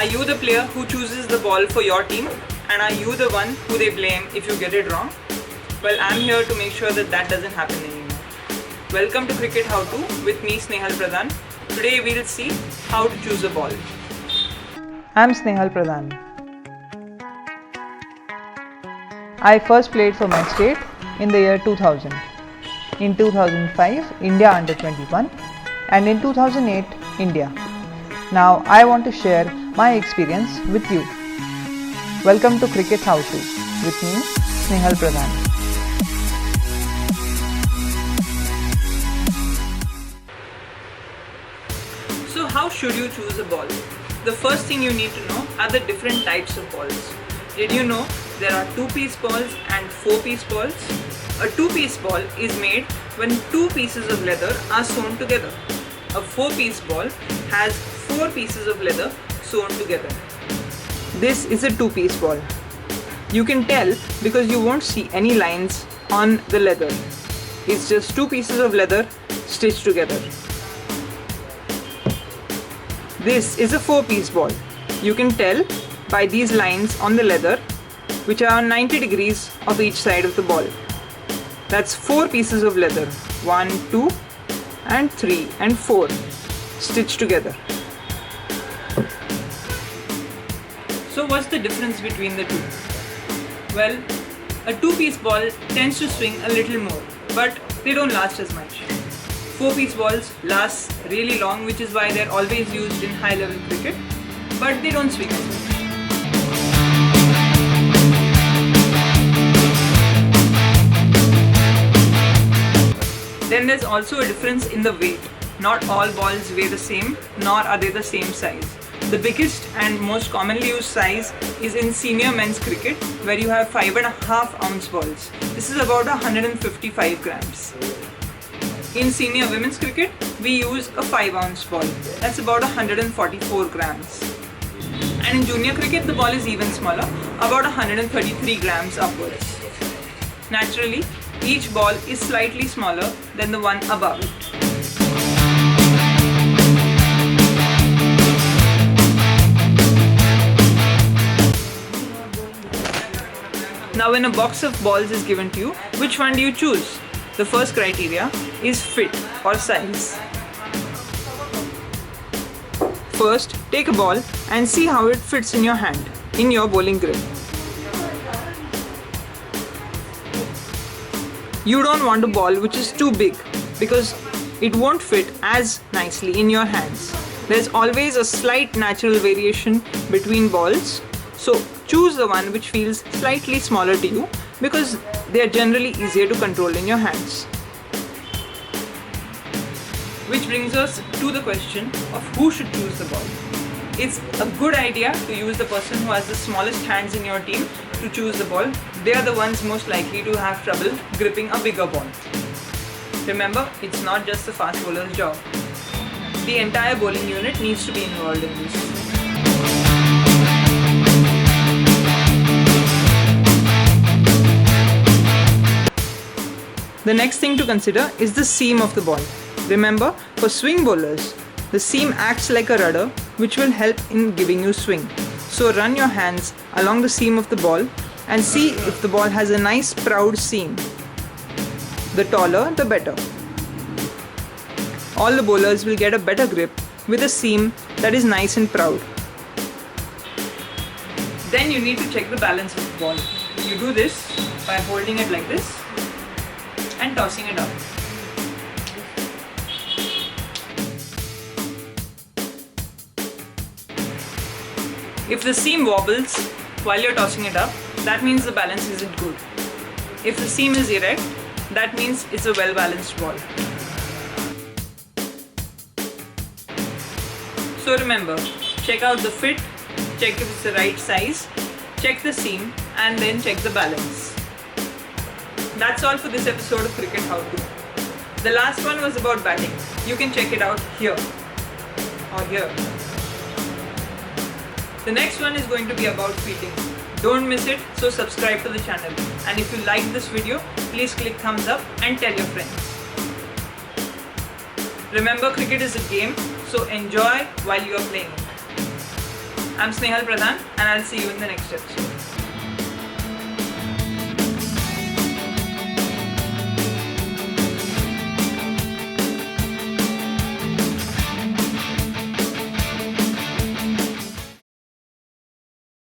Are you the player who chooses the ball for your team, and are you the one who they blame if you get it wrong? Well, I'm here to make sure that doesn't happen anymore. Welcome to Cricket How To with me, Snehal Pradhan. Today we'll see how to choose a ball. I'm Snehal Pradhan. I first played for my state in the year 2000. In 2005, India under 21, and in 2008, India. Now I want to share my experience with you. Welcome to Cricket How To with me, Snehal Pradhan. So how should you choose a ball? The first thing you need to know are the different types of balls. Did you know there are 2-piece balls and 4-piece balls? A 2-piece ball is made when 2 pieces of leather are sewn together. A 4-piece ball has 4 pieces of leather sewn together. This is a 2-piece ball. You can tell because you won't see any lines on the leather. It's just 2 pieces of leather stitched together. This is a 4-piece ball. You can tell by these lines on the leather, which are 90 degrees of each side of the ball. That's 4 pieces of leather, 1, 2 and 3 and 4 stitched together. So what's the difference between the two? Well, a 2-piece ball tends to swing a little more, but they don't last as much. 4-piece balls last really long, which is why they're always used in high-level cricket, but they don't swing as much. Then there's also a difference in the weight. Not all balls weigh the same, nor are they the same size. The biggest and most commonly used size is in senior men's cricket, where you have 5.5 ounce balls. This is about 155 grams. In senior women's cricket, we use a 5 ounce ball. That's about 144 grams. And in junior cricket, the ball is even smaller, about 133 grams upwards. Naturally, each ball is slightly smaller than the one above it. Now when a box of balls is given to you, which one do you choose? The first criteria is fit or size. First, take a ball and see how it fits in your hand, in your bowling grip. You don't want a ball which is too big because it won't fit as nicely in your hands. There's always a slight natural variation between balls, so choose the one which feels slightly smaller to you because they are generally easier to control in your hands. Which brings us to the question of who should choose the ball. It's a good idea to use the person who has the smallest hands in your team to choose the ball. They are the ones most likely to have trouble gripping a bigger ball. Remember, it's not just the fast bowler's job. The entire bowling unit needs to be involved in this. The next thing to consider is the seam of the ball. Remember, for swing bowlers, the seam acts like a rudder which will help in giving you swing. So run your hands along the seam of the ball and see if the ball has a nice proud seam. The taller, the better. All the bowlers will get a better grip with a seam that is nice and proud. Then you need to check the balance of the ball. You do this by holding it like this and tossing it up. If the seam wobbles while you're tossing it up, that means the balance isn't good. If the seam is erect, that means it's a well-balanced ball. So remember, check out the fit, check if it's the right size, check the seam, and then check the balance. That's all for this episode of Cricket How To. The last one was about batting. You can check it out here or here. The next one is going to be about fielding. Don't miss it, so subscribe to the channel. And if you like this video, please click thumbs up and tell your friends. Remember, cricket is a game, so enjoy while you are playing it. I'm Snehal Pradhan and I'll see you in the next episode.